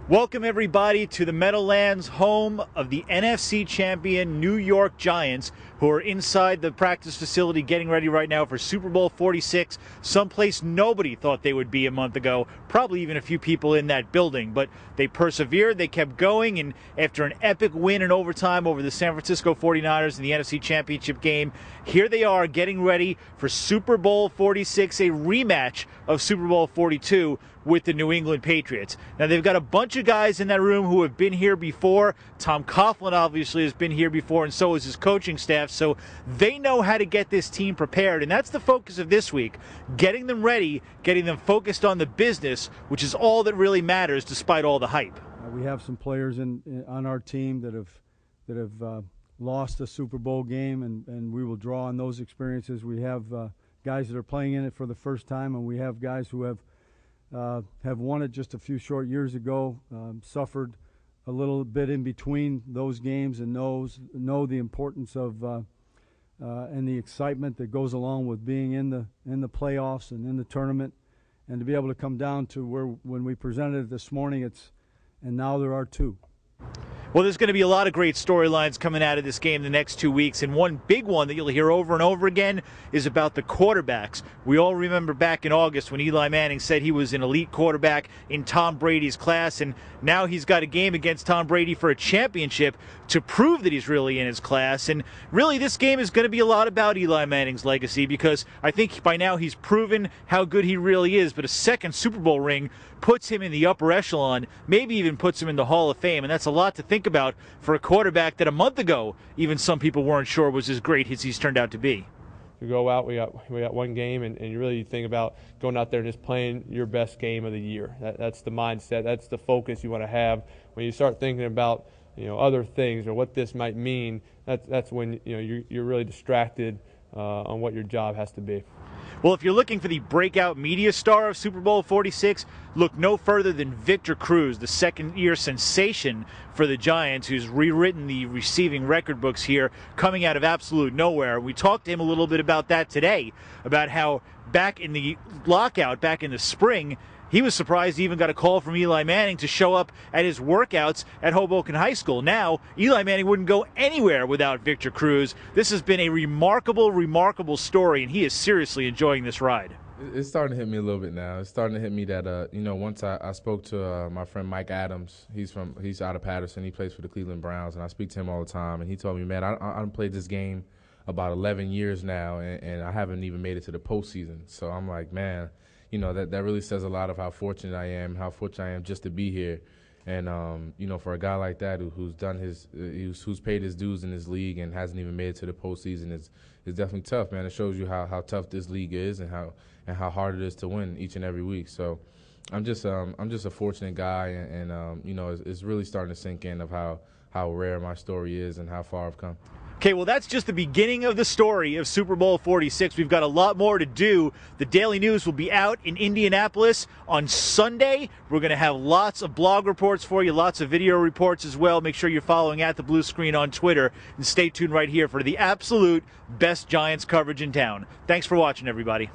Welcome everybody to the Meadowlands, home of the NFC champion New York Giants, who are inside the practice facility getting ready right now for Super Bowl 46, someplace nobody thought they would be a month ago, probably even a few people in that building. But they persevered, they kept going, and after an epic win in overtime over the San Francisco 49ers in the NFC Championship game, here they are getting ready for Super Bowl 46, a rematch of Super Bowl 42 with the New England Patriots. Now, they've got a bunch of guys in that room who have been here before. Tom Coughlin obviously has been here before, and so has his coaching staff, so they know how to get this team prepared, and that's the focus of this week, getting them ready, getting them focused on the business, which is all that really matters despite all the hype. We have some players on our team that have lost a Super Bowl game, and we will draw on those experiences. We have guys that are playing in it for the first time, and we have guys who have won it just a few short years ago, suffered a little bit in between those games, and know the importance of and the excitement that goes along with being in the playoffs and in the tournament, and to be able to come down to where when we presented it this morning, and now there are two. Well, there's going to be a lot of great storylines coming out of this game the next 2 weeks, and one big one that you'll hear over and over again is about the quarterbacks. We all remember back in August when Eli Manning said he was an elite quarterback in Tom Brady's class, and now he's got a game against Tom Brady for a championship to prove that he's really in his class. And really, this game is going to be a lot about Eli Manning's legacy, because I think by now he's proven how good he really is, but a second Super Bowl ring puts him in the upper echelon, maybe even puts him in the Hall of Fame, and that's a lot to think about for a quarterback that a month ago even some people weren't sure was as great as he's turned out to be. You go out, we got one game, and you really think about going out there and just playing your best game of the year. That's the mindset, that's the focus you want to have. When you start thinking about other things or what this might mean, that's when you're really distracted on what your job has to be. Well, if you're looking for the breakout media star of Super Bowl 46, look no further than Victor Cruz, the second-year sensation for the Giants, who's rewritten the receiving record books here, coming out of absolute nowhere. We talked to him a little bit about that today, about how back in the lockout, back in the spring, he was surprised he even got a call from Eli Manning to show up at his workouts at Hoboken High School. Now, Eli Manning wouldn't go anywhere without Victor Cruz. This has been a remarkable, remarkable story, and he is seriously enjoying this ride. It's starting to hit me a little bit now. It's starting to hit me that, once I spoke to my friend Mike Adams. He's out of Patterson. He plays for the Cleveland Browns, and I speak to him all the time. And he told me, man, I've played this game about 11 years now, and I haven't even made it to the postseason. So I'm like, man, that really says a lot of how fortunate I am just to be here. And, for a guy like that who's paid his dues in this league and hasn't even made it to the postseason is definitely tough, man. It shows you how tough this league is and how hard it is to win each and every week. So I'm just a fortunate guy, and it's really starting to sink in of how rare my story is and how far I've come. Okay, well, that's just the beginning of the story of Super Bowl 46. We've got a lot more to do. The Daily News will be out in Indianapolis on Sunday. We're going to have lots of blog reports for you, lots of video reports as well. Make sure you're following at The Blue Screen on Twitter, and stay tuned right here for the absolute best Giants coverage in town. Thanks for watching, everybody.